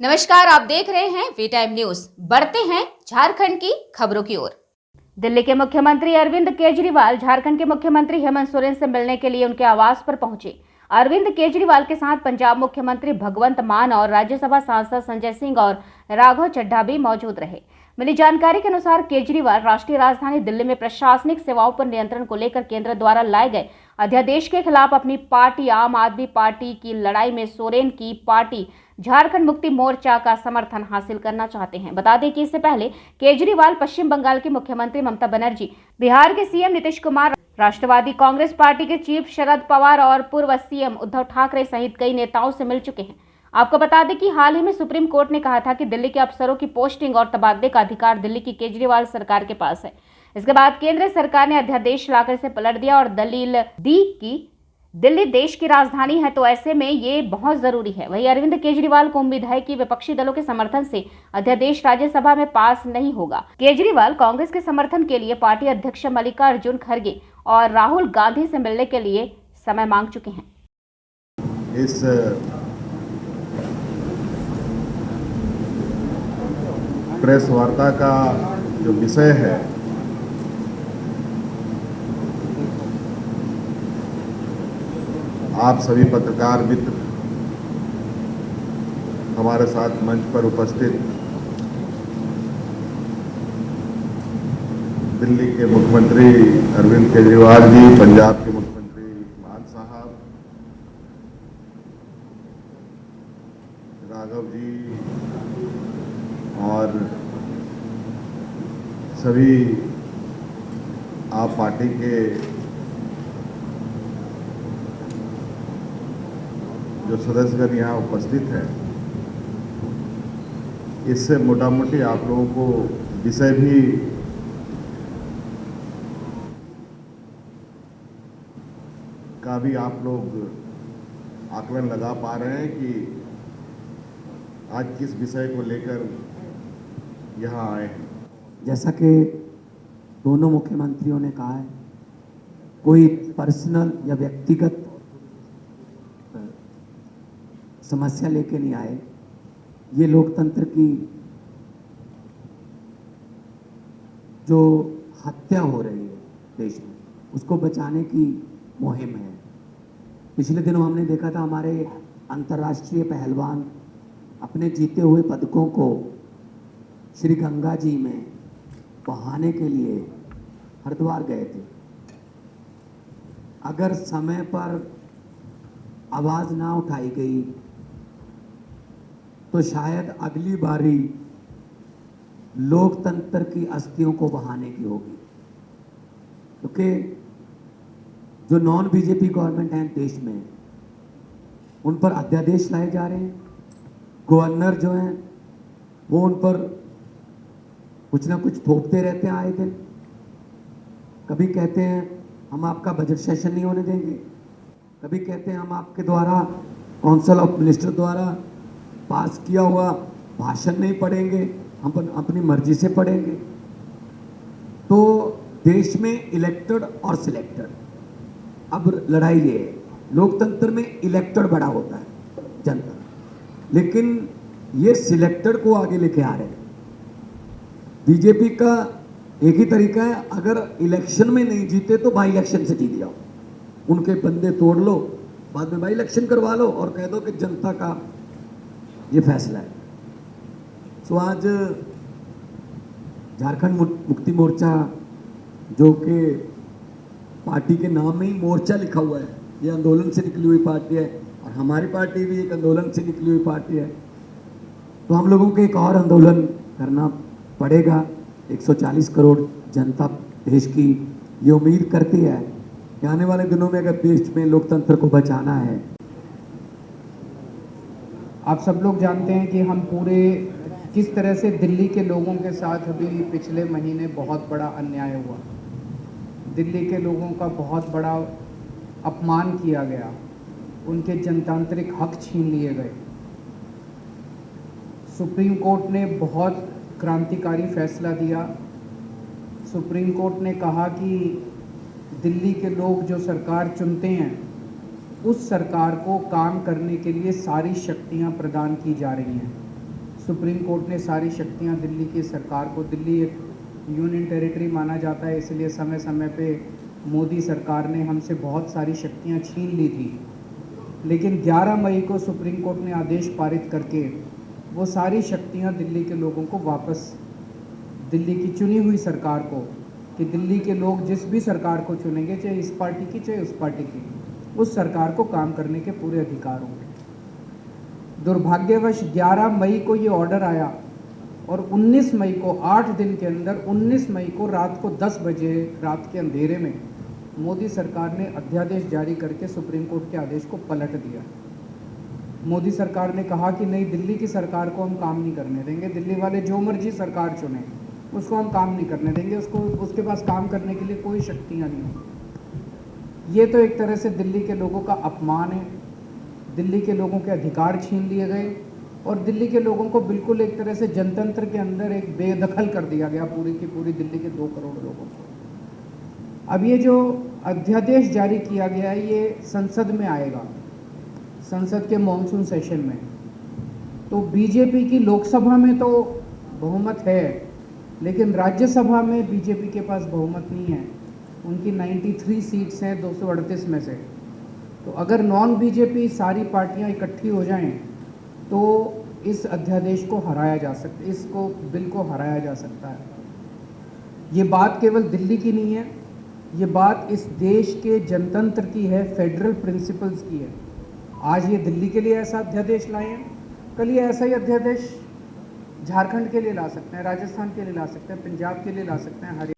नमस्कार, आप देख रहे हैं वी टाइम न्यूज। बढ़ते हैं झारखंड की खबरों की ओर। दिल्ली के मुख्यमंत्री अरविंद केजरीवाल झारखंड के मुख्यमंत्री हेमंत सोरेन से मिलने के लिए उनके आवास पर पहुंचे। अरविंद केजरीवाल के साथ पंजाब मुख्यमंत्री भगवंत मान और राज्यसभा सांसद संजय सिंह और राघव चड्ढा भी मौजूद रहे। मिली जानकारी के अनुसार केजरीवाल राष्ट्रीय राजधानी दिल्ली में प्रशासनिक सेवाओं पर नियंत्रण को लेकर केंद्र द्वारा लाए गए अध्यादेश के खिलाफ अपनी पार्टी आम आदमी पार्टी की लड़ाई में सोरेन की पार्टी झारखंड मुक्ति मोर्चा का समर्थन हासिल करना चाहते हैं। बता दें कि इससे पहले केजरीवाल पश्चिम बंगाल की मुख्यमंत्री ममता बनर्जी, बिहार के सीएम नीतीश कुमार, राष्ट्रवादी कांग्रेस पार्टी के चीफ शरद पवार और पूर्व सीएम उद्धव ठाकरे सहित कई नेताओं से मिल चुके हैं। आपको बता दें कि हाल ही में सुप्रीम कोर्ट ने कहा था कि दिल्ली के अफसरों की पोस्टिंग और तबादले का अधिकार दिल्ली की केजरीवाल सरकार के पास है। इसके बाद केंद्र सरकार ने अध्यादेश लाकर इसे पलट दिया और दलील दी कि दिल्ली देश की राजधानी है, तो ऐसे में ये बहुत जरूरी है। वहीं अरविंद केजरीवाल को उम्मीद है कि विपक्षी दलों के समर्थन से अध्यादेश राज्यसभा में पास नहीं होगा। केजरीवाल कांग्रेस के समर्थन के लिए पार्टी अध्यक्ष मल्लिकार्जुन खड़गे और राहुल गांधी से मिलने के लिए समय मांग चुके हैं। इस प्रेस वार्ता का जो विषय है आप सभी पत्रकार मित्र हमारे साथ मंच पर उपस्थित दिल्ली के मुख्यमंत्री अरविंद केजरीवाल जी, पंजाब के मुख्यमंत्री मान साहब, राघव जी और सभी आप पार्टी के जो सदस्यगण यहाँ उपस्थित हैं, इससे मोटा मोटी आप लोगों को विषय भी का भी आप लोग आकलन लगा पा रहे हैं कि आज किस विषय को लेकर यहाँ आए हैं। जैसा कि दोनों मुख्यमंत्रियों ने कहा है, कोई पर्सनल या व्यक्तिगत समस्या लेके नहीं आए। ये लोकतंत्र की जो हत्या हो रही है देश में, उसको बचाने की मुहिम है। पिछले दिनों हमने देखा था हमारे अंतर्राष्ट्रीय पहलवान अपने जीते हुए पदकों को श्री गंगा जी में बहाने के लिए हरिद्वार गए थे। अगर समय पर आवाज ना उठाई गई तो शायद अगली बारी लोकतंत्र की अस्थियों को बहाने की होगी, क्योंकि जो नॉन बीजेपी गवर्नमेंट है देश में, उन पर अध्यादेश लाए जा रहे हैं। गवर्नर जो हैं वो उन पर कुछ ना कुछ थोपते रहते हैं आए दिन। कभी कहते हैं हम आपका बजट सेशन नहीं होने देंगे, कभी कहते हैं हम आपके द्वारा काउंसिल ऑफ मिनिस्टर द्वारा पास किया हुआ भाषण नहीं पढ़ेंगे, हम अपनी मर्जी से पढ़ेंगे। तो देश में इलेक्टेड और सिलेक्टेड, अब लड़ाई ये है, लोकतंत्र में इलेक्टेड बड़ा होता है जनता, लेकिन ये सिलेक्टेड को आगे लेके आ रहे हैं। बीजेपी का एक ही तरीका है, अगर इलेक्शन में नहीं जीते तो बाई इलेक्शन से जीत जाओ, उनके बंदे तोड़ लो, बाद में बाई इलेक्शन करवा लो और कह दो कि जनता का ये फैसला है। तो आज झारखंड मुक्ति मोर्चा, जो कि पार्टी के नाम में ही मोर्चा लिखा हुआ है, ये आंदोलन से निकली हुई पार्टी है और हमारी पार्टी भी एक आंदोलन से निकली हुई पार्टी है। तो हम लोगों को एक और आंदोलन करना पड़ेगा। 140 करोड़ जनता देश की ये उम्मीद करती है कि आने वाले दिनों में अगर देश में लोकतंत्र को बचाना है। आप सब लोग जानते हैं कि हम पूरे किस तरह से दिल्ली के लोगों के साथ अभी पिछले महीने बहुत बड़ा अन्याय हुआ। दिल्ली के लोगों का बहुत बड़ा अपमान किया गया, उनके जनतांत्रिक हक छीन लिए गए। सुप्रीम कोर्ट ने बहुत क्रांतिकारी फैसला दिया। सुप्रीम कोर्ट ने कहा कि दिल्ली के लोग जो सरकार चुनते हैं, उस सरकार को काम करने के लिए सारी शक्तियां प्रदान की जा रही हैं। सुप्रीम कोर्ट ने सारी शक्तियां दिल्ली की सरकार को, दिल्ली एक यूनियन टेरिटरी माना जाता है, इसलिए समय समय पे मोदी सरकार ने हमसे बहुत सारी शक्तियां छीन ली थी। लेकिन 11 मई को सुप्रीम कोर्ट ने आदेश पारित करके वो सारी शक्तियां दिल्ली के लोगों को वापस, दिल्ली की चुनी हुई सरकार को, कि दिल्ली के लोग जिस भी सरकार को चुनेंगे, चाहे इस पार्टी की चाहे उस पार्टी की, उस सरकार को काम करने के पूरे अधिकार होंगे। दुर्भाग्यवश 11 मई को ये ऑर्डर आया और 19 मई को, 8 दिन के अंदर 19 मई को रात को 10 बजे, रात के अंधेरे में मोदी सरकार ने अध्यादेश जारी करके सुप्रीम कोर्ट के आदेश को पलट दिया। मोदी सरकार ने कहा कि नहीं, दिल्ली की सरकार को हम काम नहीं करने देंगे, दिल्ली वाले जो मर्जी सरकार चुने उसको हम काम नहीं करने देंगे, उसके पास काम करने के लिए कोई शक्तियाँ नहीं होंगी। ये तो एक तरह से दिल्ली के लोगों का अपमान है, दिल्ली के लोगों के अधिकार छीन लिए गए और दिल्ली के लोगों को बिल्कुल एक तरह से जनतंत्र के अंदर एक बेदखल कर दिया गया, पूरी की पूरी दिल्ली के 2 करोड़ लोगों को। अब ये जो अध्यादेश जारी किया गया है ये संसद में आएगा, संसद के मॉनसून सेशन में। तो बीजेपी की लोकसभा में तो बहुमत है, लेकिन राज्यसभा में बीजेपी के पास बहुमत नहीं है। उनकी 93 सीट्स हैं 238 में से। तो अगर नॉन बीजेपी सारी पार्टियां इकट्ठी हो जाएं तो इस अध्यादेश को हराया जा सकता है, इसको बिल को हराया जा सकता है। ये बात केवल दिल्ली की नहीं है, ये बात इस देश के जनतंत्र की है, फेडरल प्रिंसिपल्स की है। आज ये दिल्ली के लिए ऐसा अध्यादेश लाए हैं, कल ये ऐसा ही अध्यादेश झारखंड के लिए ला सकते हैं, राजस्थान के लिए ला सकते हैं, पंजाब के लिए ला सकते हैं, हरियाणा